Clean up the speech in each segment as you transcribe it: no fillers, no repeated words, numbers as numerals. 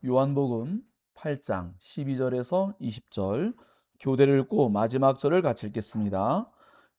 요한복음 8장 12절에서 20절 교대를 읽고 마지막 절을 같이 읽겠습니다.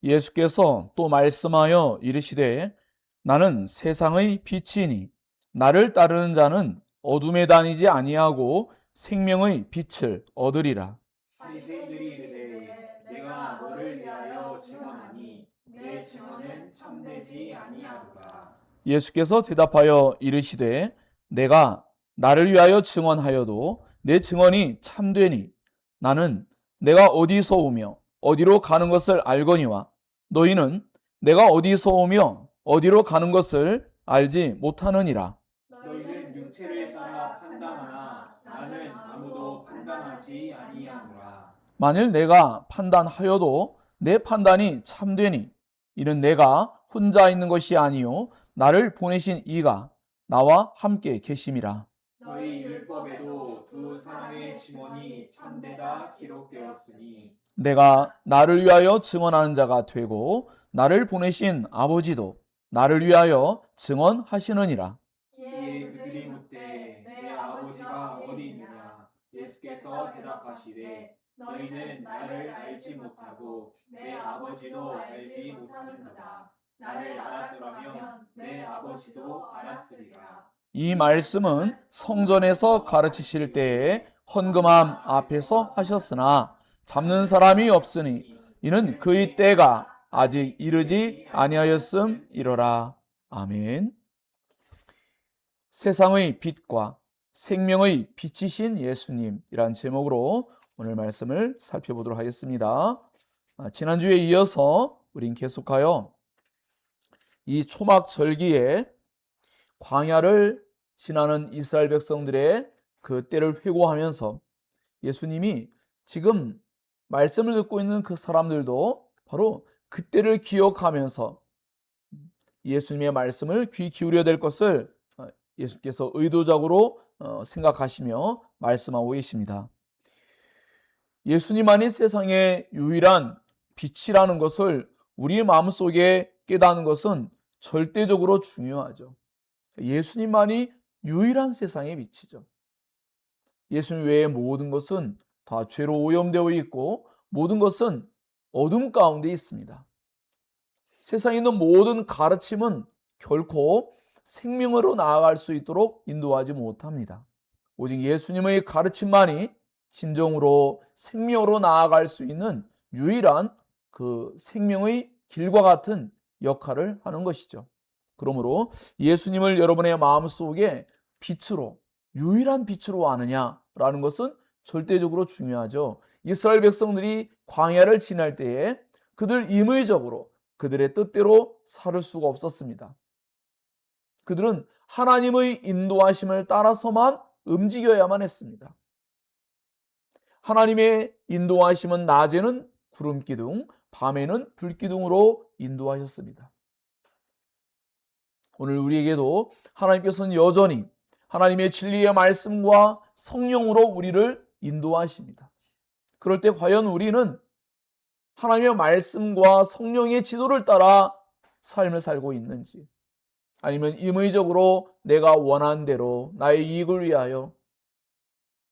예수께서 또 말씀하여 이르시되 나는 세상의 빛이니 나를 따르는 자는 어둠에 다니지 아니하고 생명의 빛을 얻으리라. 바리새인들이 이르되 내가 너를 위하여 증언하니 내 증언은 참되지 아니하도다. 예수께서 대답하여 이르시되 내가 나를 위하여 증언하여도 내 증언이 참되니 나는 내가 어디서 오며 어디로 가는 것을 알거니와 너희는 내가 어디서 오며 어디로 가는 것을 알지 못하느니라. 너희는 육체를 따라 판단하나 나는 아무도 판단하지 아니하노라. 만일 내가 판단하여도 내 판단이 참되니 이는 내가 혼자 있는 것이 아니요 나를 보내신 이가 나와 함께 계심이라. 너희 율법에도 두 사람의 증언이 참되다 기록되었으니 내가 나를 위하여 증언하는 자가 되고 나를 보내신 아버지도 나를 위하여 증언하시느니라. 이에 그들이 묻되 내 아버지가 어디 있느냐. 예수께서 대답하시되 너희는 나를 알지 못하고 내 아버지도 알지 못하는도다. 나를 알았더라면 내 아버지도 알았으리라. 이 말씀은 성전에서 가르치실 때에 헌금함 앞에서 하셨으나 잡는 사람이 없으니 이는 그의 때가 아직 이르지 아니하였음이로라. 아멘. 세상의 빛과 생명의 빛이신 예수님이란 제목으로 오늘 말씀을 살펴보도록 하겠습니다. 지난주에 이어서 우린 계속하여 이 초막절기에 광야를 지나는 이스라엘 백성들의 그 때를 회고하면서 예수님이 지금 말씀을 듣고 있는 그 사람들도 바로 그때를 기억하면서 예수님의 말씀을 귀 기울여야 될 것을 예수께서 의도적으로 생각하시며 말씀하고 계십니다. 예수님만이 세상의 유일한 빛이라는 것을 우리의 마음속에 깨닫는 것은 절대적으로 중요하죠. 예수님만이 유일한 세상의 빛이죠. 예수님 외의 모든 것은 다 죄로 오염되어 있고 모든 것은 어둠 가운데 있습니다. 세상에 있는 모든 가르침은 결코 생명으로 나아갈 수 있도록 인도하지 못합니다. 오직 예수님의 가르침만이 진정으로 생명으로 나아갈 수 있는 유일한 그 생명의 길과 같은 역할을 하는 것이죠. 그러므로 예수님을 여러분의 마음속에 빛으로, 유일한 빛으로 아느냐라는 것은 절대적으로 중요하죠. 이스라엘 백성들이 광야를 지날 때에 그들 임의적으로 그들의 뜻대로 살 수가 없었습니다. 그들은 하나님의 인도하심을 따라서만 움직여야만 했습니다. 하나님의 인도하심은 낮에는 구름기둥, 밤에는 불기둥으로 인도하셨습니다. 오늘 우리에게도 하나님께서는 여전히 하나님의 진리의 말씀과 성령으로 우리를 인도하십니다. 그럴 때 과연 우리는 하나님의 말씀과 성령의 지도를 따라 삶을 살고 있는지, 아니면 임의적으로 내가 원하는 대로 나의 이익을 위하여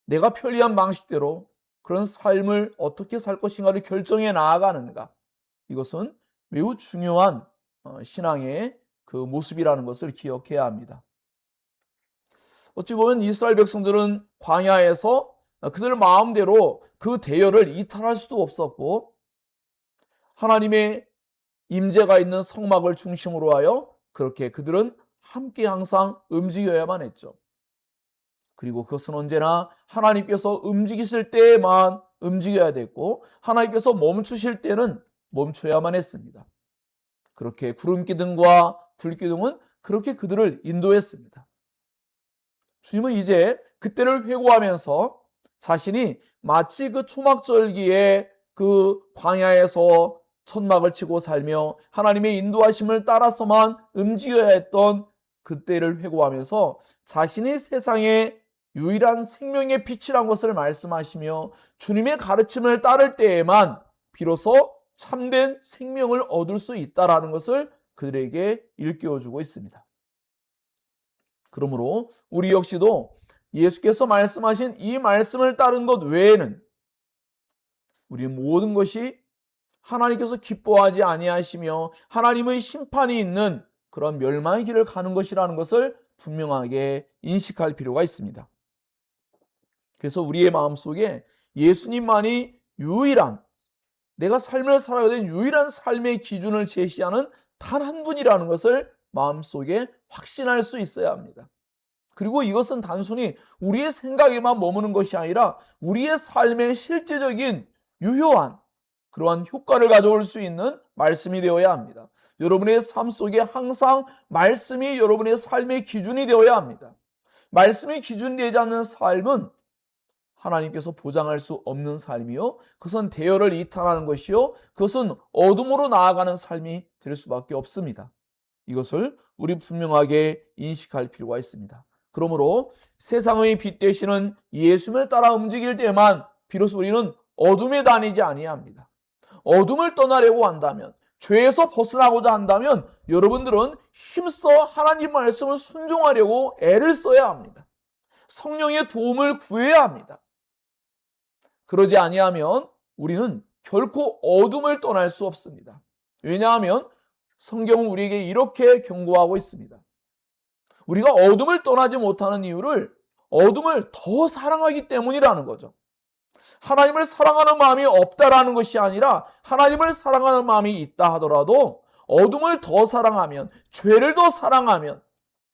내가 편리한 방식대로 그런 삶을 어떻게 살 것인가를 결정해 나아가는가, 이것은 매우 중요한 신앙의 그 모습이라는 것을 기억해야 합니다. 어찌 보면 이스라엘 백성들은 광야에서 그들 마음대로 그 대열을 이탈할 수도 없었고, 하나님의 임재가 있는 성막을 중심으로 하여 그렇게 그들은 함께 항상 움직여야만 했죠. 그리고 그것은 언제나 하나님께서 움직이실 때에만 움직여야 됐고, 하나님께서 멈추실 때는 멈춰야만 했습니다. 그렇게 구름기둥과 불기둥은 그렇게 그들을 인도했습니다. 주님은 이제 그때를 회고하면서 자신이 마치 그 초막절기에 그 광야에서 천막을 치고 살며 하나님의 인도하심을 따라서만 움직여야 했던 그때를 회고하면서 자신이 세상의 유일한 생명의 빛이란 것을 말씀하시며 주님의 가르침을 따를 때에만 비로소 참된 생명을 얻을 수 있다는 것을 그들에게 일깨워주고 있습니다. 그러므로 우리 역시도 예수께서 말씀하신 이 말씀을 따른 것 외에는 우리는 모든 것이 하나님께서 기뻐하지 아니하시며 하나님의 심판이 있는 그런 멸망의 길을 가는 것이라는 것을 분명하게 인식할 필요가 있습니다. 그래서 우리의 마음속에 예수님만이 유일한, 내가 삶을 살아야 되는 유일한 삶의 기준을 제시하는 단 한 분이라는 것을 마음속에 확신할 수 있어야 합니다. 그리고 이것은 단순히 우리의 생각에만 머무는 것이 아니라 우리의 삶의 실제적인 유효한 그러한 효과를 가져올 수 있는 말씀이 되어야 합니다. 여러분의 삶 속에 항상 말씀이 여러분의 삶의 기준이 되어야 합니다. 말씀이 기준이 되지 않는 삶은 하나님께서 보장할 수 없는 삶이요, 그것은 대열을 이탈하는 것이요, 그것은 어둠으로 나아가는 삶이 될 수밖에 없습니다. 이것을 우리 분명하게 인식할 필요가 있습니다. 그러므로 세상의 빛 되시는 예수님을 따라 움직일 때만 비로소 우리는 어둠에 다니지 아니합니다. 어둠을 떠나려고 한다면, 죄에서 벗어나고자 한다면 여러분들은 힘써 하나님 말씀을 순종하려고 애를 써야 합니다. 성령의 도움을 구해야 합니다. 그러지 아니하면 우리는 결코 어둠을 떠날 수 없습니다. 왜냐하면 성경은 우리에게 이렇게 경고하고 있습니다. 우리가 어둠을 떠나지 못하는 이유를 어둠을 더 사랑하기 때문이라는 거죠. 하나님을 사랑하는 마음이 없다라는 것이 아니라 하나님을 사랑하는 마음이 있다 하더라도 어둠을 더 사랑하면, 죄를 더 사랑하면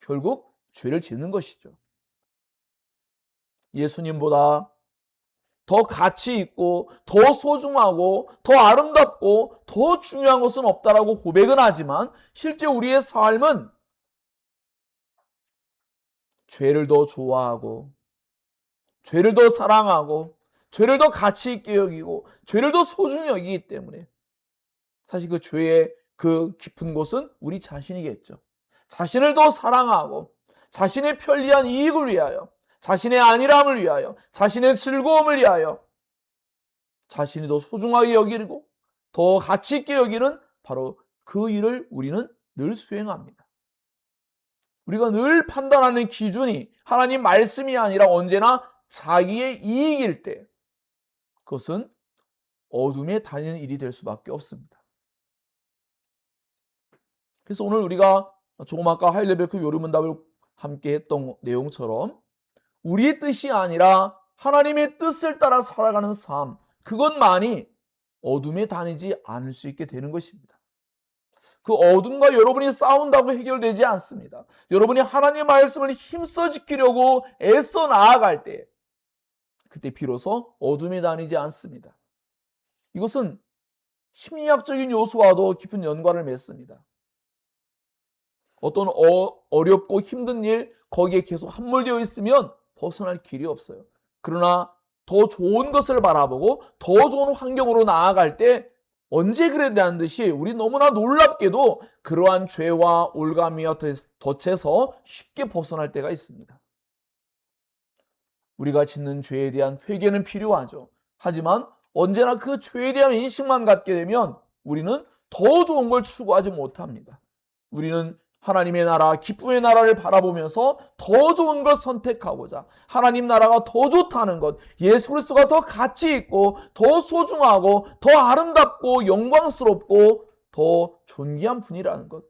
결국 죄를 짓는 것이죠. 예수님보다 더 가치 있고 더 소중하고 더 아름답고 더 중요한 것은 없다라고 고백은 하지만 실제 우리의 삶은 죄를 더 좋아하고 죄를 더 사랑하고 죄를 더 가치 있게 여기고 죄를 더 소중히 여기기 때문에 사실 그 죄의 그 깊은 곳은 우리 자신이겠죠. 자신을 더 사랑하고 자신의 편리한 이익을 위하여, 자신의 안일함을 위하여, 자신의 즐거움을 위하여 자신이 더 소중하게 여기고 더 가치 있게 여기는 바로 그 일을 우리는 늘 수행합니다. 우리가 늘 판단하는 기준이 하나님 말씀이 아니라 언제나 자기의 이익일 때 그것은 어둠에 다니는 일이 될 수밖에 없습니다. 그래서 오늘 우리가 조금 아까 하일레베크 요르문답을 함께 했던 내용처럼 우리의 뜻이 아니라 하나님의 뜻을 따라 살아가는 삶, 그것만이 어둠에 다니지 않을 수 있게 되는 것입니다. 그 어둠과 여러분이 싸운다고 해결되지 않습니다. 여러분이 하나님의 말씀을 힘써 지키려고 애써 나아갈 때 그때 비로소 어둠에 다니지 않습니다. 이것은 심리학적인 요소와도 깊은 연관을 맺습니다. 어떤 어렵고 힘든 일 거기에 계속 함몰되어 있으면 벗어날 길이 없어요. 그러나 더 좋은 것을 바라보고 더 좋은 환경으로 나아갈 때 언제 그래야 되는 듯이 우리 너무나 놀랍게도 그러한 죄와 올가미와 덫에서 쉽게 벗어날 때가 있습니다. 우리가 짓는 죄에 대한 회개는 필요하죠. 하지만 언제나 그 죄에 대한 인식만 갖게 되면 우리는 더 좋은 걸 추구하지 못합니다. 우리는 하나님의 나라, 기쁨의 나라를 바라보면서 더 좋은 걸 선택하고자, 하나님 나라가 더 좋다는 것, 예수 그리스도가 더 가치 있고 더 소중하고 더 아름답고 영광스럽고 더 존귀한 분이라는 것,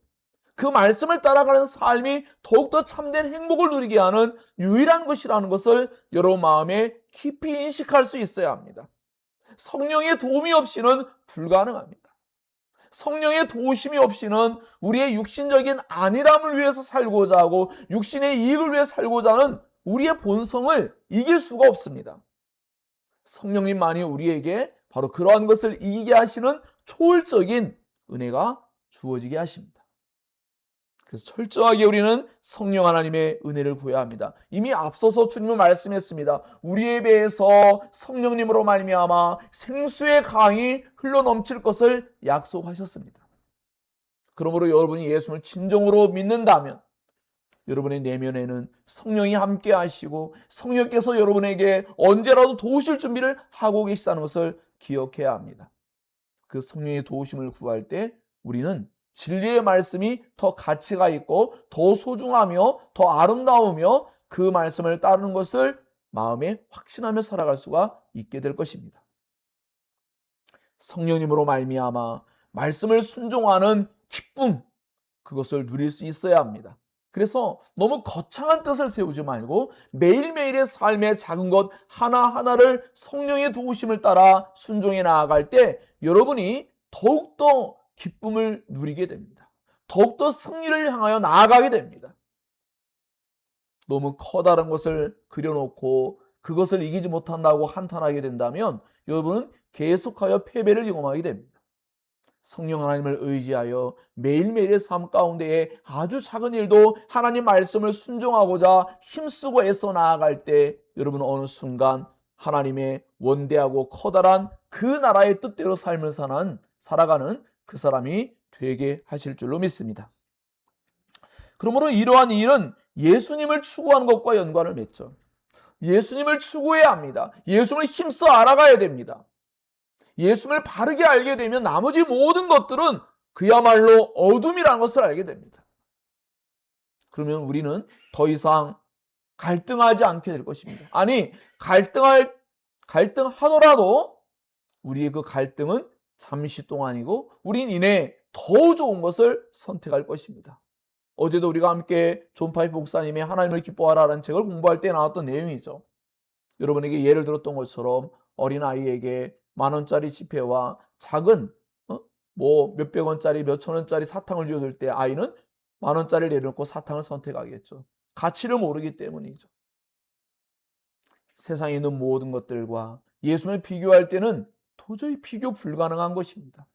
그 말씀을 따라가는 삶이 더욱더 참된 행복을 누리게 하는 유일한 것이라는 것을 여러분 마음에 깊이 인식할 수 있어야 합니다. 성령의 도움이 없이는 불가능합니다. 성령의 도우심이 없이는 우리의 육신적인 안일함을 위해서 살고자 하고 육신의 이익을 위해 살고자 하는 우리의 본성을 이길 수가 없습니다. 성령님만이 우리에게 바로 그러한 것을 이기게 하시는 초월적인 은혜가 주어지게 하십니다. 그래서 철저하게 우리는 성령 하나님의 은혜를 구해야 합니다. 이미 앞서서 주님은 말씀했습니다. 우리의 배에서 성령님으로 말미암아 생수의 강이 흘러넘칠 것을 약속하셨습니다. 그러므로 여러분이 예수를 진정으로 믿는다면 여러분의 내면에는 성령이 함께 하시고 성령께서 여러분에게 언제라도 도우실 준비를 하고 계시다는 것을 기억해야 합니다. 그 성령의 도우심을 구할 때 우리는 진리의 말씀이 더 가치가 있고 더 소중하며 더 아름다우며 그 말씀을 따르는 것을 마음에 확신하며 살아갈 수가 있게 될 것입니다. 성령님으로 말미암아 말씀을 순종하는 기쁨, 그것을 누릴 수 있어야 합니다. 그래서 너무 거창한 뜻을 세우지 말고 매일매일의 삶의 작은 것 하나하나를 성령의 도우심을 따라 순종해 나아갈 때 여러분이 더욱더 기쁨을 누리게 됩니다. 더욱더 승리를 향하여 나아가게 됩니다. 너무 커다란 것을 그려놓고 그것을 이기지 못한다고 한탄하게 된다면 여러분은 계속하여 패배를 경험하게 됩니다. 성령 하나님을 의지하여 매일매일의 삶 가운데에 아주 작은 일도 하나님 말씀을 순종하고자 힘쓰고 애써 나아갈 때 여러분은 어느 순간 하나님의 원대하고 커다란 그 나라의 뜻대로 삶을 살아가는 그 사람이 되게 하실 줄로 믿습니다. 그러므로 이러한 일은 예수님을 추구하는 것과 연관을 맺죠. 예수님을 추구해야 합니다. 예수님을 힘써 알아가야 됩니다. 예수님을 바르게 알게 되면 나머지 모든 것들은 그야말로 어둠이라는 것을 알게 됩니다. 그러면 우리는 더 이상 갈등하지 않게 될 것입니다. 아니, 갈등하더라도 우리의 그 갈등은 잠시 동안이고 우린 이내 더 좋은 것을 선택할 것입니다. 어제도 우리가 함께 존 파이프 목사님의 하나님을 기뻐하라는 책을 공부할 때 나왔던 내용이죠. 여러분에게 예를 들었던 것처럼 어린아이에게 10,000원짜리 지폐와 작은 몇백 원짜리 몇천 원짜리 사탕을 쥐어줄 때 아이는 10,000원짜리를 내려놓고 사탕을 선택하겠죠. 가치를 모르기 때문이죠. 세상에 있는 모든 것들과 예수님을 비교할 때는 도저히 비교 불가능한 것입니다.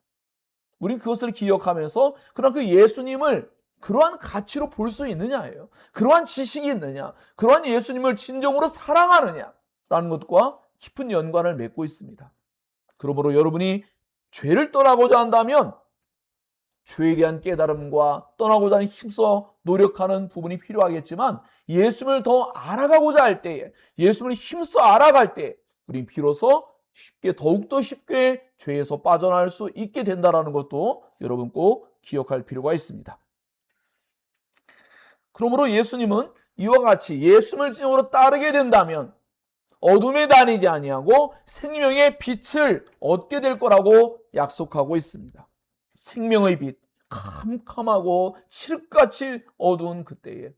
우린 그것을 기억하면서 그럼 그 예수님을 그러한 가치로 볼 수 있느냐예요. 그러한 지식이 있느냐, 그러한 예수님을 진정으로 사랑하느냐라는 것과 깊은 연관을 맺고 있습니다. 그러므로 여러분이 죄를 떠나고자 한다면 죄에 대한 깨달음과 떠나고자 하는 힘써 노력하는 부분이 필요하겠지만 예수님을 더 알아가고자 할 때에, 예수님을 힘써 알아갈 때 우린 비로소 더욱더 쉽게 죄에서 빠져나올 수 있게 된다는 것도 여러분 꼭 기억할 필요가 있습니다. 그러므로 예수님은 이와 같이 예수님을 진정으로 따르게 된다면 어둠에 다니지 아니하고 생명의 빛을 얻게 될 거라고 약속하고 있습니다. 생명의 빛, 캄캄하고 칠흑같이 어두운 그때에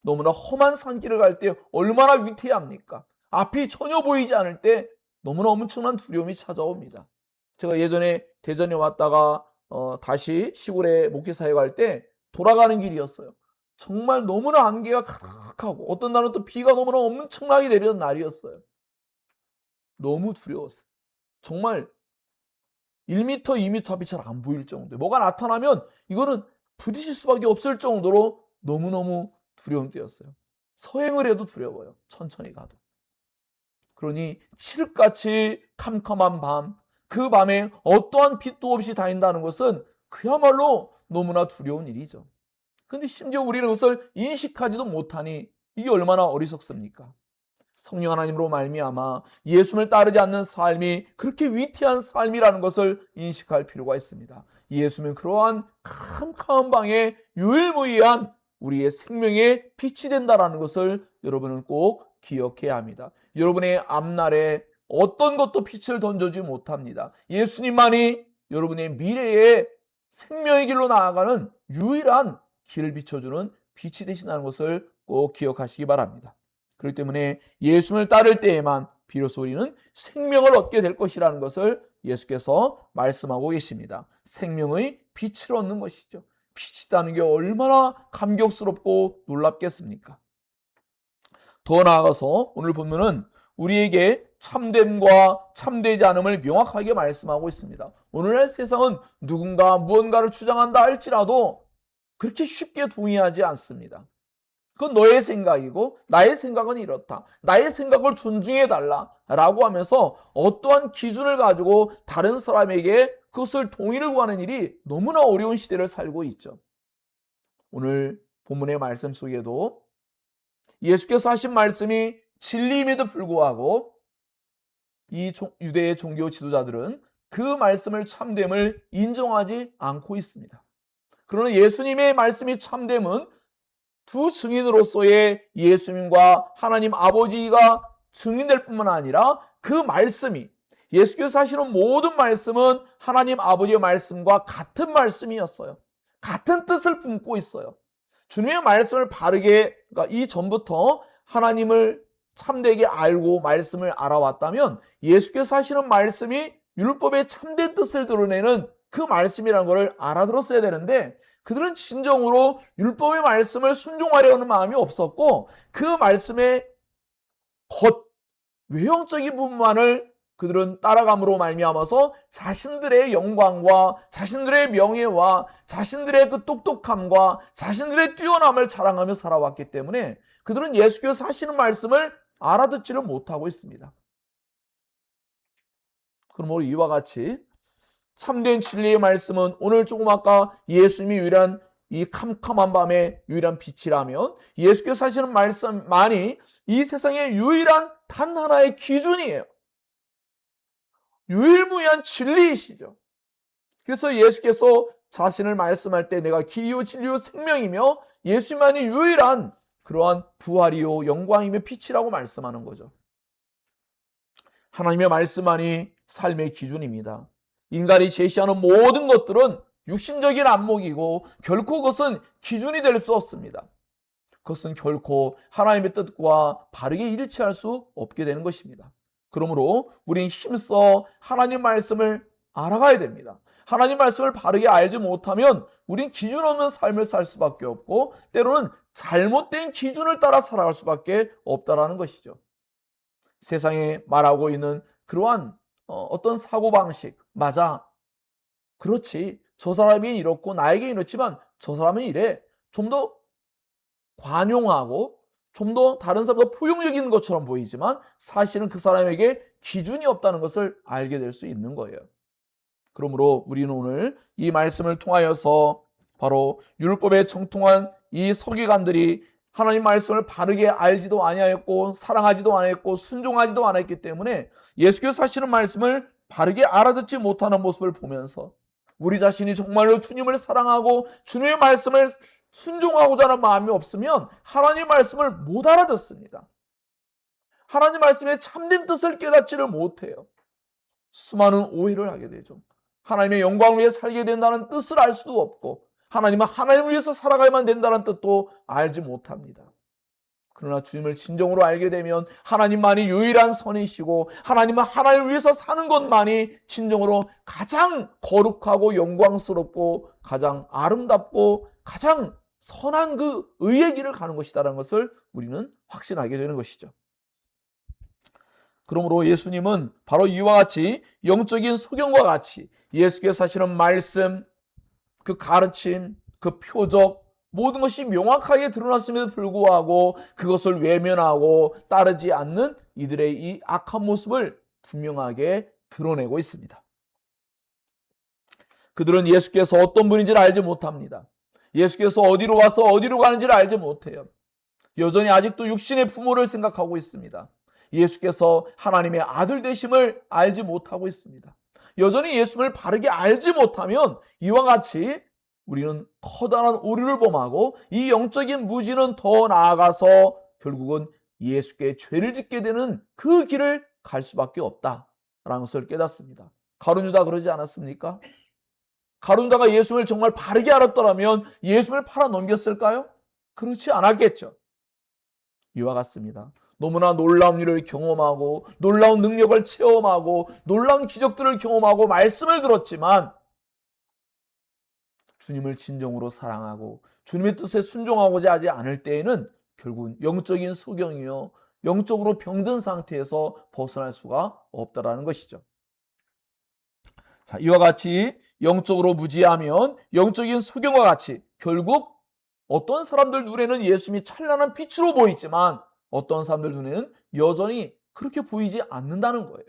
너무나 험한 산길을 갈 때 얼마나 위태합니까? 앞이 전혀 보이지 않을 때 너무나 엄청난 두려움이 찾아옵니다. 제가 예전에 대전에 왔다가 다시 시골에 목회사에 갈 때 돌아가는 길이었어요. 정말 너무나 안개가 가득하고 어떤 날은 또 비가 너무나 엄청나게 내리는 날이었어요. 너무 두려웠어요. 정말 1m, 2m 앞이 잘 안 보일 정도에 뭐가 나타나면 이거는 부딪힐 수밖에 없을 정도로 너무너무 두려운 때였어요. 서행을 해도 두려워요. 천천히 가도. 그러니 칠흑같이 캄캄한 밤, 그 밤에 어떠한 빛도 없이 다닌다는 것은 그야말로 너무나 두려운 일이죠. 근데 심지어 우리는 그것을 인식하지도 못하니 이게 얼마나 어리석습니까? 성령 하나님으로 말미암아 예수님을 따르지 않는 삶이 그렇게 위태한 삶이라는 것을 인식할 필요가 있습니다. 예수님은 그러한 캄캄한 방에 유일무이한 우리의 생명의 빛이 된다는 것을 여러분은 꼭 기억해야 합니다. 여러분의 앞날에 어떤 것도 빛을 던져주지 못합니다. 예수님만이 여러분의 미래의 생명의 길로 나아가는 유일한 길을 비춰주는 빛이 되신다는 것을 꼭 기억하시기 바랍니다. 그렇기 때문에 예수님을 따를 때에만 비로소 우리는 생명을 얻게 될 것이라는 것을 예수께서 말씀하고 계십니다. 생명의 빛을 얻는 것이죠. 빛이 있다는 게 얼마나 감격스럽고 놀랍겠습니까? 더 나아가서 오늘 보면은 우리에게 참됨과 참되지 않음을 명확하게 말씀하고 있습니다. 오늘날 세상은 누군가 무언가를 주장한다 할지라도 그렇게 쉽게 동의하지 않습니다. 그건 너의 생각이고 나의 생각은 이렇다. 나의 생각을 존중해달라 라고 하면서 어떠한 기준을 가지고 다른 사람에게 그것을 동의를 구하는 일이 너무나 어려운 시대를 살고 있죠. 오늘 본문의 말씀 속에도 예수께서 하신 말씀이 진리임에도 불구하고 이 유대의 종교 지도자들은 그 말씀을 참됨을 인정하지 않고 있습니다. 그러나 예수님의 말씀이 참됨은 두 증인으로서의 예수님과 하나님 아버지가 증인될 뿐만 아니라 그 말씀이, 예수께서 하시는 모든 말씀은 하나님 아버지의 말씀과 같은 말씀이었어요. 같은 뜻을 품고 있어요. 주님의 말씀을 바르게, 그러니까 이전부터 하나님을 참되게 알고 말씀을 알아왔다면 예수께서 하시는 말씀이 율법의 참된 뜻을 드러내는 그 말씀이라는 것을 알아들었어야 되는데, 그들은 진정으로 율법의 말씀을 순종하려는 마음이 없었고, 그 말씀의 외형적인 부분만을 그들은 따라감으로 말미암아서 자신들의 영광과 자신들의 명예와 자신들의 그 똑똑함과 자신들의 뛰어남을 자랑하며 살아왔기 때문에 그들은 예수께서 하시는 말씀을 알아듣지를 못하고 있습니다. 그러므로 이와 같이 참된 진리의 말씀은 오늘 조금 아까 예수님이 유일한 이 캄캄한 밤의 유일한 빛이라면, 예수께서 하시는 말씀만이 이 세상의 유일한 단 하나의 기준이에요. 유일무이한 진리이시죠. 그래서 예수께서 자신을 말씀할 때 내가 길이요 진리요 생명이며 예수만이 유일한 그러한 부활이요 영광이며 빛이라고 말씀하는 거죠. 하나님의 말씀만이 삶의 기준입니다. 인간이 제시하는 모든 것들은 육신적인 안목이고 결코 그것은 기준이 될 수 없습니다. 그것은 결코 하나님의 뜻과 바르게 일치할 수 없게 되는 것입니다. 그러므로 우리는 힘써 하나님 말씀을 알아가야 됩니다. 하나님 말씀을 바르게 알지 못하면 우린 기준 없는 삶을 살 수밖에 없고, 때로는 잘못된 기준을 따라 살아갈 수밖에 없다라는 것이죠. 세상에 말하고 있는 그러한 어떤 사고방식, 맞아, 그렇지, 저 사람이 이렇고 나에게 이렇지만 저 사람은 이래, 좀 더 관용하고 좀 더 다른 사람보다 포용적인 것처럼 보이지만 사실은 그 사람에게 기준이 없다는 것을 알게 될 수 있는 거예요. 그러므로 우리는 오늘 이 말씀을 통하여서 바로 율법에 정통한 이 서기관들이 하나님 말씀을 바르게 알지도 아니하였고 사랑하지도 않았고 순종하지도 않았기 때문에 예수께서 하시는 말씀을 바르게 알아듣지 못하는 모습을 보면서 우리 자신이 정말로 주님을 사랑하고 주님의 말씀을 순종하고자 하는 마음이 없으면 하나님 말씀을 못 알아듣습니다. 하나님 말씀의 참된 뜻을 깨닫지를 못해요. 수많은 오해를 하게 되죠. 하나님의 영광을 위해 살게 된다는 뜻을 알 수도 없고 하나님은 하나님을 위해서 살아가야만 된다는 뜻도 알지 못합니다. 그러나 주님을 진정으로 알게 되면 하나님만이 유일한 선이시고 하나님은 하나님을 위해서 사는 것만이 진정으로 가장 거룩하고 영광스럽고 가장 아름답고 가장 선한 그 의의 길을 가는 것이다라는 것을 우리는 확신하게 되는 것이죠. 그러므로 예수님은 바로 이와 같이 영적인 소경과 같이 예수께서 하시는 말씀, 그 가르침, 그 표적 모든 것이 명확하게 드러났음에도 불구하고 그것을 외면하고 따르지 않는 이들의 이 악한 모습을 분명하게 드러내고 있습니다. 그들은 예수께서 어떤 분인지를 알지 못합니다. 예수께서 어디로 와서 어디로 가는지를 알지 못해요. 여전히 아직도 육신의 부모를 생각하고 있습니다. 예수께서 하나님의 아들 되심을 알지 못하고 있습니다. 여전히 예수를 바르게 알지 못하면 이와 같이 우리는 커다란 오류를 범하고 이 영적인 무지는 더 나아가서 결국은 예수께 죄를 짓게 되는 그 길을 갈 수밖에 없다라는 것을 깨닫습니다. 가룟 유다 그러지 않았습니까? 가룟 유다가 예수를 정말 바르게 알았더라면 예수를 팔아 넘겼을까요? 그렇지 않았겠죠. 이와 같습니다. 너무나 놀라운 일을 경험하고 놀라운 능력을 체험하고 놀라운 기적들을 경험하고 말씀을 들었지만 주님을 진정으로 사랑하고 주님의 뜻에 순종하고자 하지 않을 때에는 결국은 영적인 소경이요 영적으로 병든 상태에서 벗어날 수가 없다라는 것이죠. 자, 이와 같이 영적으로 무지하면 영적인 소경과 같이 결국 어떤 사람들 눈에는 예수님이 찬란한 빛으로 보이지만 어떤 사람들 눈에는 여전히 그렇게 보이지 않는다는 거예요.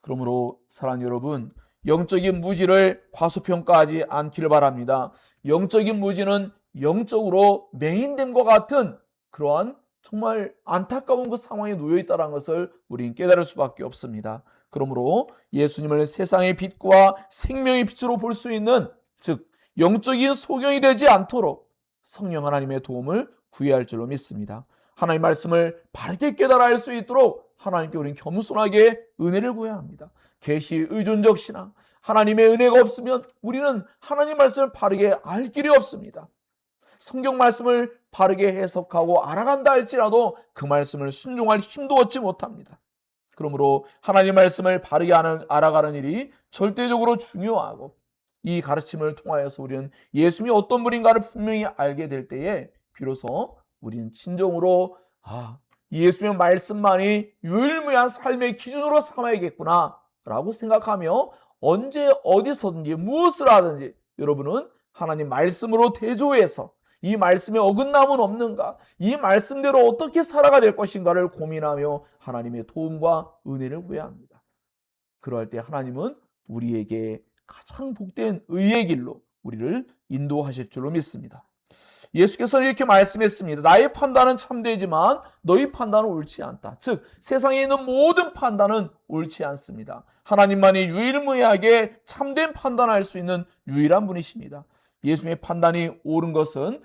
그러므로 사랑하는 여러분, 영적인 무지를 과소평가하지 않기를 바랍니다. 영적인 무지는 영적으로 맹인됨과 같은 그러한 정말 안타까운 그 상황에 놓여 있다는 것을 우리는 깨달을 수밖에 없습니다. 그러므로 예수님을 세상의 빛과 생명의 빛으로 볼 수 있는, 즉 영적인 소경이 되지 않도록 성령 하나님의 도움을 구해야 할 줄로 믿습니다. 하나님 말씀을 바르게 깨달아 알 수 있도록 하나님께 우리는 겸손하게 은혜를 구해야 합니다. 계시 의존적 신앙, 하나님의 은혜가 없으면 우리는 하나님 말씀을 바르게 알 길이 없습니다. 성경 말씀을 바르게 해석하고 알아간다 할지라도 그 말씀을 순종할 힘도 얻지 못합니다. 그러므로 하나님 말씀을 바르게 알아가는 일이 절대적으로 중요하고, 이 가르침을 통하여서 우리는 예수님이 어떤 분인가를 분명히 알게 될 때에 비로소 우리는 진정으로 예수님의 말씀만이 유일무이한 삶의 기준으로 삼아야겠구나 라고 생각하며 언제 어디서든지 무엇을 하든지 여러분은 하나님 말씀으로 대조해서 이 말씀에 어긋남은 없는가, 이 말씀대로 어떻게 살아가야 될 것인가를 고민하며 하나님의 도움과 은혜를 구해야 합니다. 그럴 때 하나님은 우리에게 가장 복된 의의 길로 우리를 인도하실 줄로 믿습니다. 예수께서는 이렇게 말씀했습니다. 나의 판단은 참되지만 너희 판단은 옳지 않다. 즉 세상에 있는 모든 판단은 옳지 않습니다. 하나님만이 유일무이하게 참된 판단할 수 있는 유일한 분이십니다. 예수님의 판단이 옳은 것은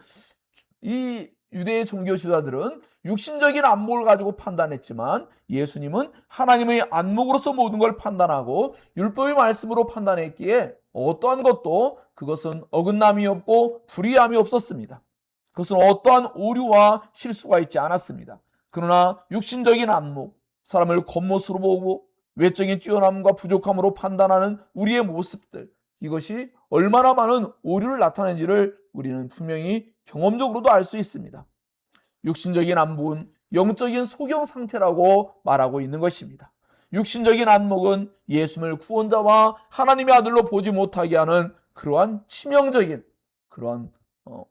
이 유대의 종교 지도자들은 육신적인 안목을 가지고 판단했지만 예수님은 하나님의 안목으로서 모든 걸 판단하고 율법의 말씀으로 판단했기에 어떠한 것도 그것은 어긋남이 없고 불의함이 없었습니다. 그것은 어떠한 오류와 실수가 있지 않았습니다. 그러나 육신적인 안목, 사람을 겉모습으로 보고 외적인 뛰어남과 부족함으로 판단하는 우리의 모습들, 이것이 얼마나 많은 오류를 나타내는지를 우리는 분명히 경험적으로도 알 수 있습니다. 육신적인 안목은 영적인 소경 상태라고 말하고 있는 것입니다. 육신적인 안목은 예수님을 구원자와 하나님의 아들로 보지 못하게 하는 그러한 치명적인 그러한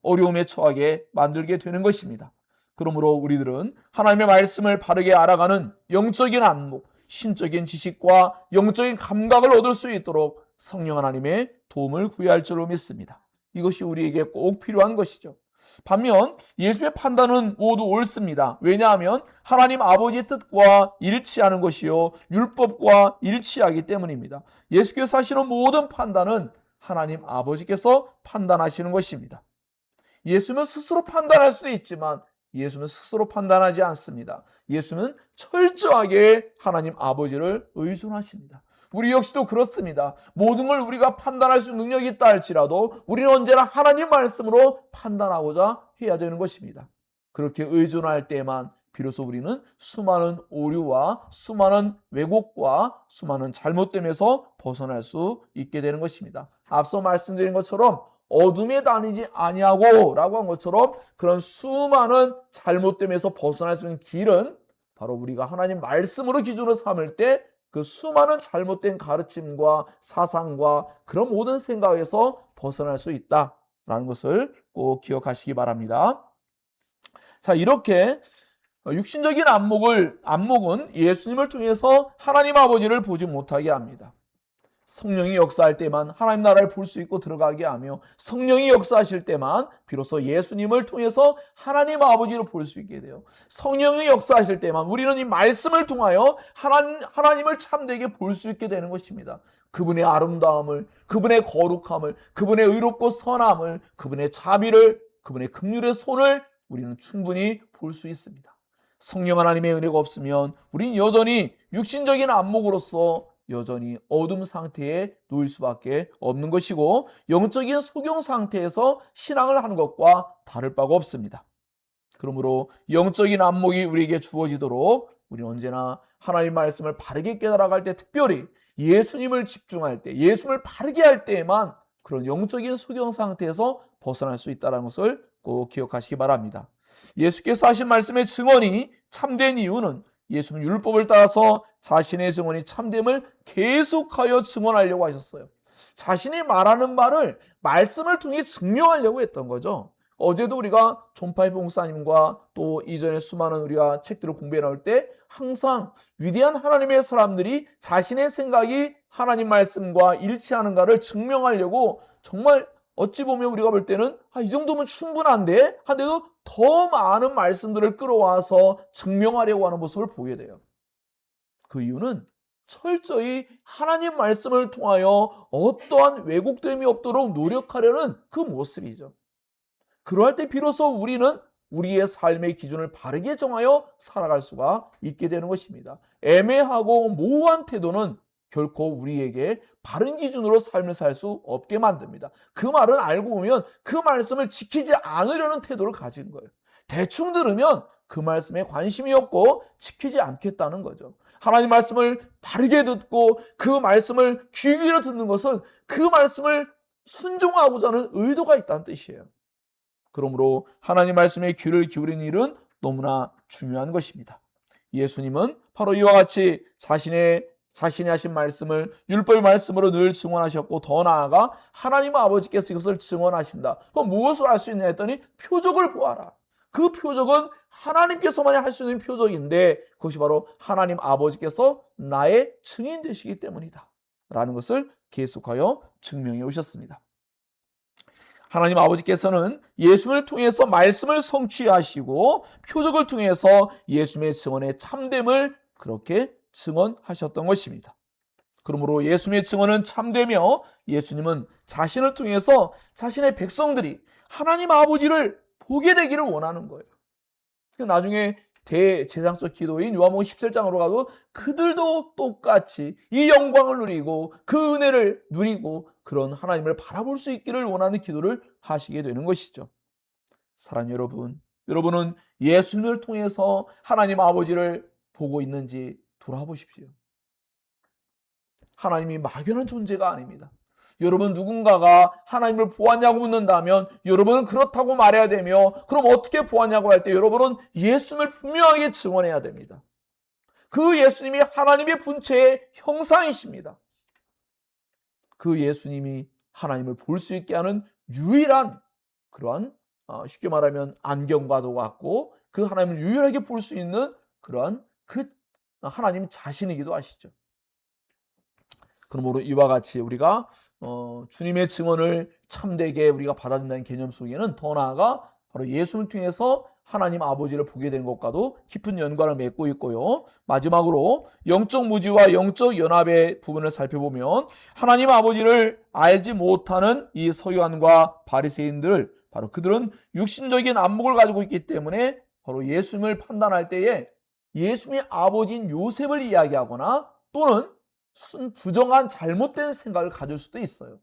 어려움에 처하게 만들게 되는 것입니다. 그러므로 우리들은 하나님의 말씀을 바르게 알아가는 영적인 안목, 신적인 지식과 영적인 감각을 얻을 수 있도록 성령 하나님의 도움을 구해야 할 줄로 믿습니다. 이것이 우리에게 꼭 필요한 것이죠. 반면 예수의 판단은 모두 옳습니다. 왜냐하면 하나님 아버지의 뜻과 일치하는 것이요 율법과 일치하기 때문입니다. 예수께서 하시는 모든 판단은 하나님 아버지께서 판단하시는 것입니다. 예수는 스스로 판단할 수도 있지만 예수는 스스로 판단하지 않습니다. 예수는 철저하게 하나님 아버지를 의존하십니다. 우리 역시도 그렇습니다. 모든 걸 우리가 판단할 수 있는 능력이 있다 할지라도 우리는 언제나 하나님 말씀으로 판단하고자 해야 되는 것입니다. 그렇게 의존할 때만 비로소 우리는 수많은 오류와 수많은 왜곡과 수많은 잘못됨에서 벗어날 수 있게 되는 것입니다. 앞서 말씀드린 것처럼 어둠에 다니지 아니하고 라고 한 것처럼 그런 수많은 잘못됨에서 벗어날 수 있는 길은 바로 우리가 하나님 말씀으로 기준으로 삼을 때 그 수많은 잘못된 가르침과 사상과 그런 모든 생각에서 벗어날 수 있다라는 것을 꼭 기억하시기 바랍니다. 자, 이렇게 육신적인 안목은 예수님을 통해서 하나님 아버지를 보지 못하게 합니다. 성령이 역사할 때만 하나님 나라를 볼 수 있고 들어가게 하며 성령이 역사하실 때만 비로소 예수님을 통해서 하나님 아버지를 볼 수 있게 돼요. 성령이 역사하실 때만 우리는 이 말씀을 통하여 하나님을 참되게 볼 수 있게 되는 것입니다. 그분의 아름다움을, 그분의 거룩함을, 그분의 의롭고 선함을, 그분의 자비를, 그분의 긍휼의 손을 우리는 충분히 볼 수 있습니다. 성령 하나님의 은혜가 없으면 우리는 여전히 육신적인 안목으로서 여전히 어둠 상태에 놓일 수밖에 없는 것이고 영적인 소경 상태에서 신앙을 하는 것과 다를 바가 없습니다. 그러므로 영적인 안목이 우리에게 주어지도록 우리는 언제나 하나님 말씀을 바르게 깨달아갈 때, 특별히 예수님을 집중할 때, 예수님을 바르게 할 때에만 그런 영적인 소경 상태에서 벗어날 수 있다는 것을 꼭 기억하시기 바랍니다. 예수께서 하신 말씀의 증언이 참된 이유는 예수는 율법을 따라서 자신의 증언이 참됨을 계속하여 증언하려고 하셨어요. 자신이 말하는 말을 말씀을 통해 증명하려고 했던 거죠. 어제도 우리가 존파이프 목사님과 또 이전에 수많은 우리가 책들을 공부해 나올 때 항상 위대한 하나님의 사람들이 자신의 생각이 하나님 말씀과 일치하는가를 증명하려고 정말 어찌 보면 우리가 볼 때는 이 정도면 충분한데 한데도 더 많은 말씀들을 끌어와서 증명하려고 하는 모습을 보게 돼요. 그 이유는 철저히 하나님 말씀을 통하여 어떠한 왜곡됨이 없도록 노력하려는 그 모습이죠. 그러할 때 비로소 우리는 우리의 삶의 기준을 바르게 정하여 살아갈 수가 있게 되는 것입니다. 애매하고 모호한 태도는 결코 우리에게 바른 기준으로 삶을 살 수 없게 만듭니다. 그 말은 알고 보면 그 말씀을 지키지 않으려는 태도를 가진 거예요. 대충 들으면 그 말씀에 관심이 없고 지키지 않겠다는 거죠. 하나님 말씀을 바르게 듣고 그 말씀을 귀 기울여 듣는 것은 그 말씀을 순종하고자 하는 의도가 있다는 뜻이에요. 그러므로 하나님 말씀에 귀를 기울이는 일은 너무나 중요한 것입니다. 예수님은 바로 이와 같이 자신이 하신 말씀을 율법의 말씀으로 늘 증언하셨고, 더 나아가 하나님 아버지께서 이것을 증언하신다. 그럼 무엇을 알 수 있냐 했더니 표적을 보아라. 그 표적은 하나님께서만이 할 수 있는 표적인데 그것이 바로 하나님 아버지께서 나의 증인 되시기 때문이다 라는 것을 계속하여 증명해 오셨습니다. 하나님 아버지께서는 예수를 통해서 말씀을 성취하시고 표적을 통해서 예수님의 증언의 참됨을 그렇게 증언하셨던 것입니다. 그러므로 예수님의 증언은 참되며 예수님은 자신을 통해서 자신의 백성들이 하나님 아버지를 보게 되기를 원하는 거예요. 나중에 대제사장적 기도인 요한복음 17장으로 가도 그들도 똑같이 이 영광을 누리고 그 은혜를 누리고 그런 하나님을 바라볼 수 있기를 원하는 기도를 하시게 되는 것이죠. 사랑하는 여러분, 여러분은 예수님을 통해서 하나님 아버지를 보고 있는지 돌아보십시오. 하나님이 막연한 존재가 아닙니다. 여러분, 누군가가 하나님을 보았냐고 묻는다면 여러분은 그렇다고 말해야 되며, 그럼 어떻게 보았냐고 할 때 여러분은 예수님을 분명하게 증언해야 됩니다. 그 예수님이 하나님의 본체의 형상이십니다. 그 예수님이 하나님을 볼 수 있게 하는 유일한 그러한, 쉽게 말하면 안경과도 같고 그 하나님을 유일하게 볼 수 있는 그러한 그 하나님 자신이기도 하시죠. 그러므로 이와 같이 우리가 주님의 증언을 참되게 우리가 받아들인다는 개념 속에는 더 나아가 바로 예수를 통해서 하나님 아버지를 보게 된 것과도 깊은 연관을 맺고 있고요. 마지막으로 영적 무지와 영적 연합의 부분을 살펴보면 하나님 아버지를 알지 못하는 이 서기관과 바리새인들, 바로 그들은 육신적인 안목을 가지고 있기 때문에 바로 예수님을 판단할 때에 예수님의 아버지인 요셉을 이야기하거나 또는 부정한 잘못된 생각을 가질 수도 있어요.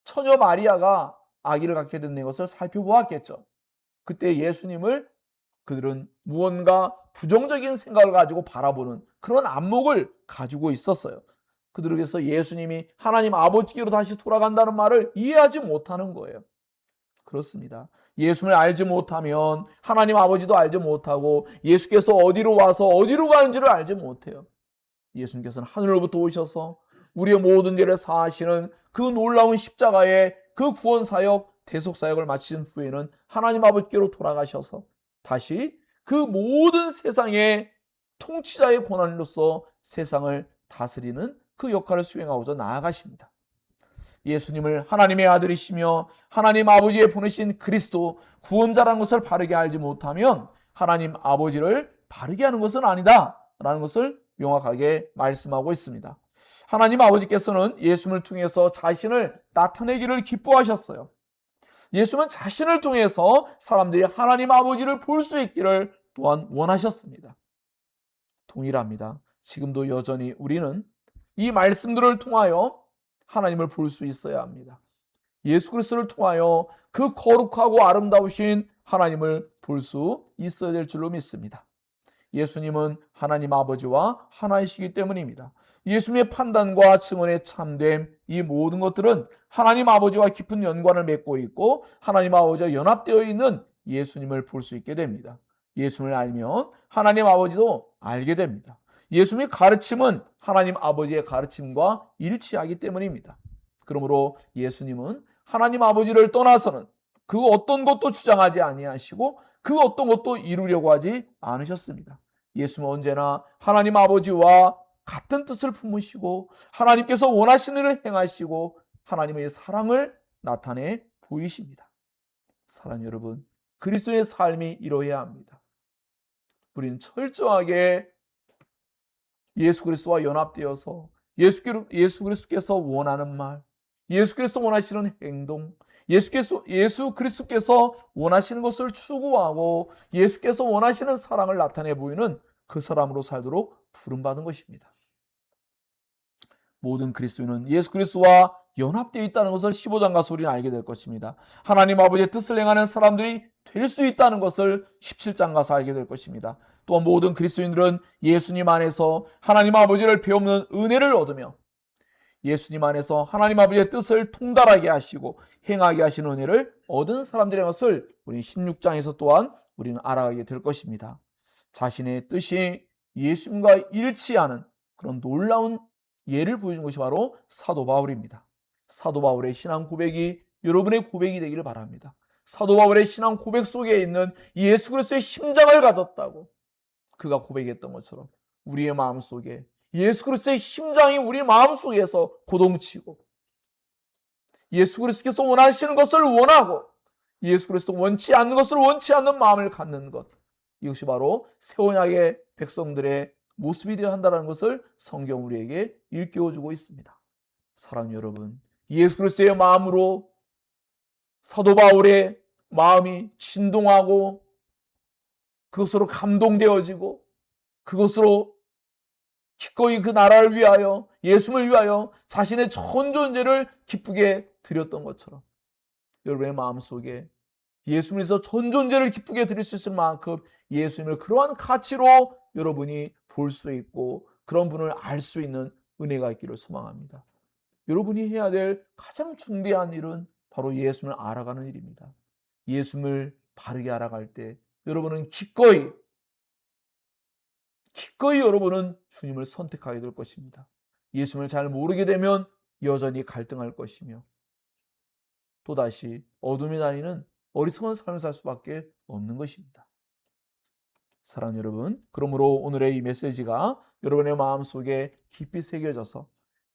처녀 마리아가 아기를 갖게 된 것을 살펴보았겠죠. 그때 예수님을 그들은 무언가 부정적인 생각을 가지고 바라보는 그런 안목을 가지고 있었어요. 그들에게서 예수님이 하나님 아버지께로 다시 돌아간다는 말을 이해하지 못하는 거예요. 그렇습니다. 예수님을 알지 못하면 하나님 아버지도 알지 못하고 예수께서 어디로 와서 어디로 가는지를 알지 못해요. 예수님께서는 하늘로부터 오셔서 우리의 모든 죄를 사하시는 그 놀라운 십자가의 그 구원사역, 대속사역을 마친 후에는 하나님 아버지께로 돌아가셔서 다시 그 모든 세상의 통치자의 권한으로서 세상을 다스리는 그 역할을 수행하고자 나아가십니다. 예수님을 하나님의 아들이시며 하나님 아버지의 보내신 그리스도 구원자라는 것을 바르게 알지 못하면 하나님 아버지를 바르게 하는 것은 아니다 라는 것을 명확하게 말씀하고 있습니다. 하나님 아버지께서는 예수님을 통해서 자신을 나타내기를 기뻐하셨어요. 예수님은 자신을 통해서 사람들이 하나님 아버지를 볼 수 있기를 또한 원하셨습니다. 동일합니다. 지금도 여전히 우리는 이 말씀들을 통하여 하나님을 볼 수 있어야 합니다. 예수 그리스도를 통하여 그 거룩하고 아름다우신 하나님을 볼 수 있어야 될 줄로 믿습니다. 예수님은 하나님 아버지와 하나이시기 때문입니다. 예수님의 판단과 증언의 참됨, 이 모든 것들은 하나님 아버지와 깊은 연관을 맺고 있고 하나님 아버지와 연합되어 있는 예수님을 볼 수 있게 됩니다. 예수님을 알면 하나님 아버지도 알게 됩니다. 예수님의 가르침은 하나님 아버지의 가르침과 일치하기 때문입니다. 그러므로 예수님은 하나님 아버지를 떠나서는 그 어떤 것도 주장하지 아니하시고 그 어떤 것도 이루려고 하지 않으셨습니다. 예수님은 언제나 하나님 아버지와 같은 뜻을 품으시고 하나님께서 원하시는 일을 행하시고 하나님의 사랑을 나타내 보이십니다. 사랑하는 여러분, 그리스도의 삶이 이루어야 합니다. 우리는 철저하게 예수 그리스도와 연합되어서 예수 그리스도께서 원하는 말, 예수께서 원하시는 행동, 예수 그리스도께서 원하시는 것을 추구하고 예수께서 원하시는 사랑을 나타내 보이는 그 사람으로 살도록 부름받은 것입니다. 모든 그리스도인은 예수 그리스도와 연합되어 있다는 것을 15장 가서 우리는 알게 될 것입니다. 하나님 아버지의 뜻을 행하는 사람들이 될 수 있다는 것을 17장 가서 알게 될 것입니다. 또한 모든 그리스도인들은 예수님 안에서 하나님 아버지를 배우는 은혜를 얻으며 예수님 안에서 하나님 아버지의 뜻을 통달하게 하시고 행하게 하시는 은혜를 얻은 사람들의 것을 우리 16장에서 또한 우리는 알아가게 될 것입니다. 자신의 뜻이 예수님과 일치하는 그런 놀라운 예를 보여준 것이 바로 사도 바울입니다. 사도 바울의 신앙 고백이 여러분의 고백이 되기를 바랍니다. 사도 바울의 신앙 고백 속에 있는 예수 그리스도의 심장을 가졌다고 그가 고백했던 것처럼 우리의 마음속에 예수 그리스도의 심장이 우리 마음속에서 고동치고 예수 그리스도께서 원하시는 것을 원하고 예수 그리스도 원치 않는 것을 원치 않는 마음을 갖는 것, 이것이 바로 새 언약의 백성들의 모습이 되어야 한다는 것을 성경 우리에게 일깨워주고 있습니다. 사랑하는 여러분, 예수 그리스도의 마음으로 사도 바울의 마음이 진동하고 그것으로 감동되어지고 그것으로 기꺼이 그 나라를 위하여 예수를 위하여 자신의 전 존재를 기쁘게 드렸던 것처럼 여러분의 마음속에 예수님에서 전 존재를 기쁘게 드릴 수 있을 만큼 예수님을 그러한 가치로 여러분이 볼 수 있고 그런 분을 알 수 있는 은혜가 있기를 소망합니다. 여러분이 해야 될 가장 중대한 일은 바로 예수님을 알아가는 일입니다. 예수님을 바르게 알아갈 때 여러분은 기꺼이 여러분은 주님을 선택하게 될 것입니다. 예수님을 잘 모르게 되면 여전히 갈등할 것이며 또다시 어둠에 다니는 어리석은 삶을 살 수밖에 없는 것입니다. 사랑하는 여러분, 그러므로 오늘의 이 메시지가 여러분의 마음속에 깊이 새겨져서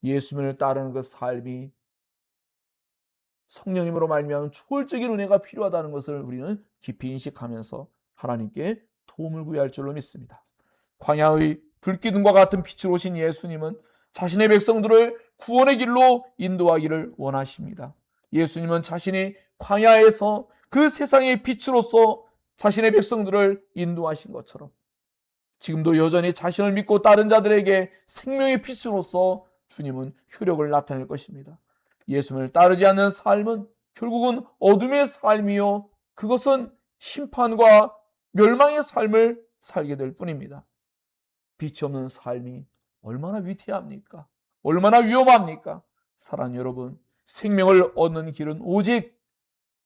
예수님을 따르는 그 삶이 성령님으로 말미암은 초월적인 은혜가 필요하다는 것을 우리는 깊이 인식하면서 하나님께 도움을 구할 줄로 믿습니다. 광야의 불기둥과 같은 빛으로 오신 예수님은 자신의 백성들을 구원의 길로 인도하기를 원하십니다. 예수님은 자신이 광야에서 그 세상의 빛으로서 자신의 백성들을 인도하신 것처럼 지금도 여전히 자신을 믿고 따른 자들에게 생명의 빛으로서 주님은 효력을 나타낼 것입니다. 예수님을 따르지 않는 삶은 결국은 어둠의 삶이요, 그것은 심판과 멸망의 삶을 살게 될 뿐입니다. 빛이 없는 삶이 얼마나 위태합니까? 얼마나 위험합니까? 사랑하는 여러분, 생명을 얻는 길은 오직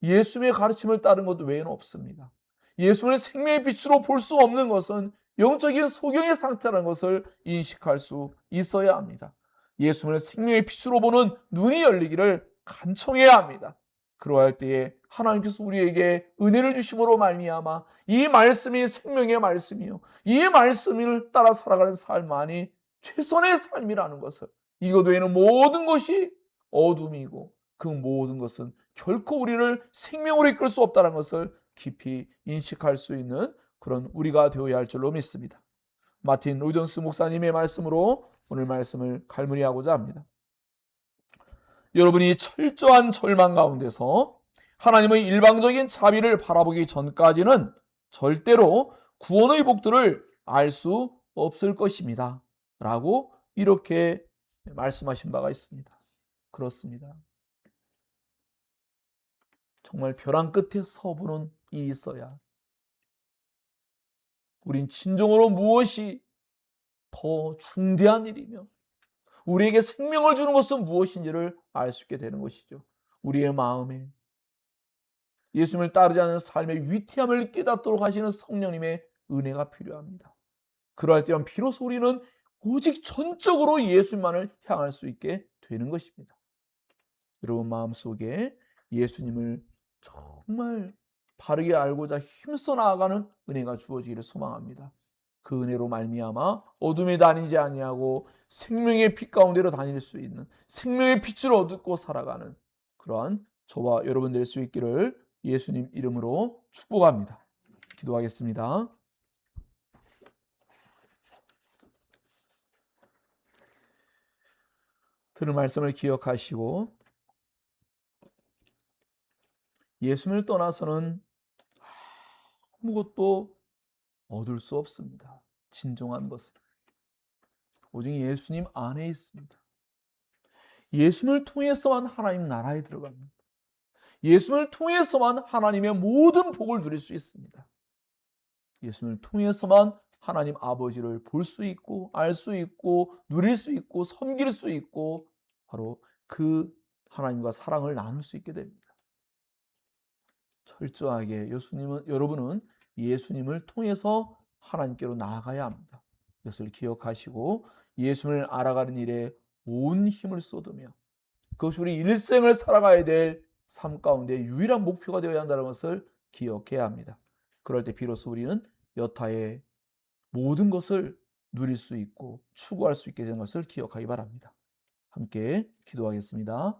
예수님의 가르침을 따른 것 외에는 없습니다. 예수를 생명의 빛으로 볼 수 없는 것은 영적인 소경의 상태라는 것을 인식할 수 있어야 합니다. 예수를 생명의 빛으로 보는 눈이 열리기를 간청해야 합니다. 그러할 때에 하나님께서 우리에게 은혜를 주심으로 말미암아 이 말씀이 생명의 말씀이요, 이 말씀을 따라 살아가는 삶만이 최선의 삶이라는 것을, 이것 외에는 모든 것이 어둠이고 그 모든 것은 결코 우리를 생명으로 이끌 수 없다는 것을 깊이 인식할 수 있는 그런 우리가 되어야 할 줄로 믿습니다. 마틴 로이존스 목사님의 말씀으로 오늘 말씀을 갈무리하고자 합니다. 여러분이 철저한 절망 가운데서 하나님의 일방적인 자비를 바라보기 전까지는 절대로 구원의 복들을 알 수 없을 것입니다. 라고 이렇게 말씀하신 바가 있습니다. 그렇습니다. 정말 벼랑 끝에 서보는 이 있어야 우린 진정으로 무엇이 더 중대한 일이며 우리에게 생명을 주는 것은 무엇인지를 알 수 있게 되는 것이죠. 우리의 마음에 예수님을 따르지 않는 삶의 위태함을 깨닫도록 하시는 성령님의 은혜가 필요합니다. 그러할 때만 비로소 우리는 오직 전적으로 예수님만을 향할 수 있게 되는 것입니다. 여러분 마음속에 예수님을 정말 바르게 알고자 힘써 나아가는 은혜가 주어지기를 소망합니다. 그 은혜로 말미암아 어둠에 다니지 아니하고 생명의 빛 가운데로 다닐 수 있는, 생명의 빛을 얻고 살아가는 그러한 저와 여러분 될 수 있기를 예수님 이름으로 축복합니다. 기도하겠습니다. 들은 말씀을 기억하시고 예수님을 떠나서는 아무것도 얻을 수 없습니다. 진정한 것을. 오직 예수님 안에 있습니다. 예수님을 통해서만 하나님 나라에 들어갑니다. 예수님을 통해서만 하나님의 모든 복을 누릴 수 있습니다. 예수님을 통해서만 하나님 아버지를 볼 수 있고 알 수 있고 누릴 수 있고 섬길 수 있고 바로 그 하나님과 사랑을 나눌 수 있게 됩니다. 철저하게 여러분은 예수님을 통해서 하나님께로 나아가야 합니다. 이것을 기억하시고 예수님을 알아가는 일에 온 힘을 쏟으며 그것이 우리 일생을 살아가야 될 삶 가운데 유일한 목표가 되어야 한다는 것을 기억해야 합니다. 그럴 때 비로소 우리는 여타의 모든 것을 누릴 수 있고 추구할 수 있게 되는 것을 기억하기 바랍니다. 함께 기도하겠습니다.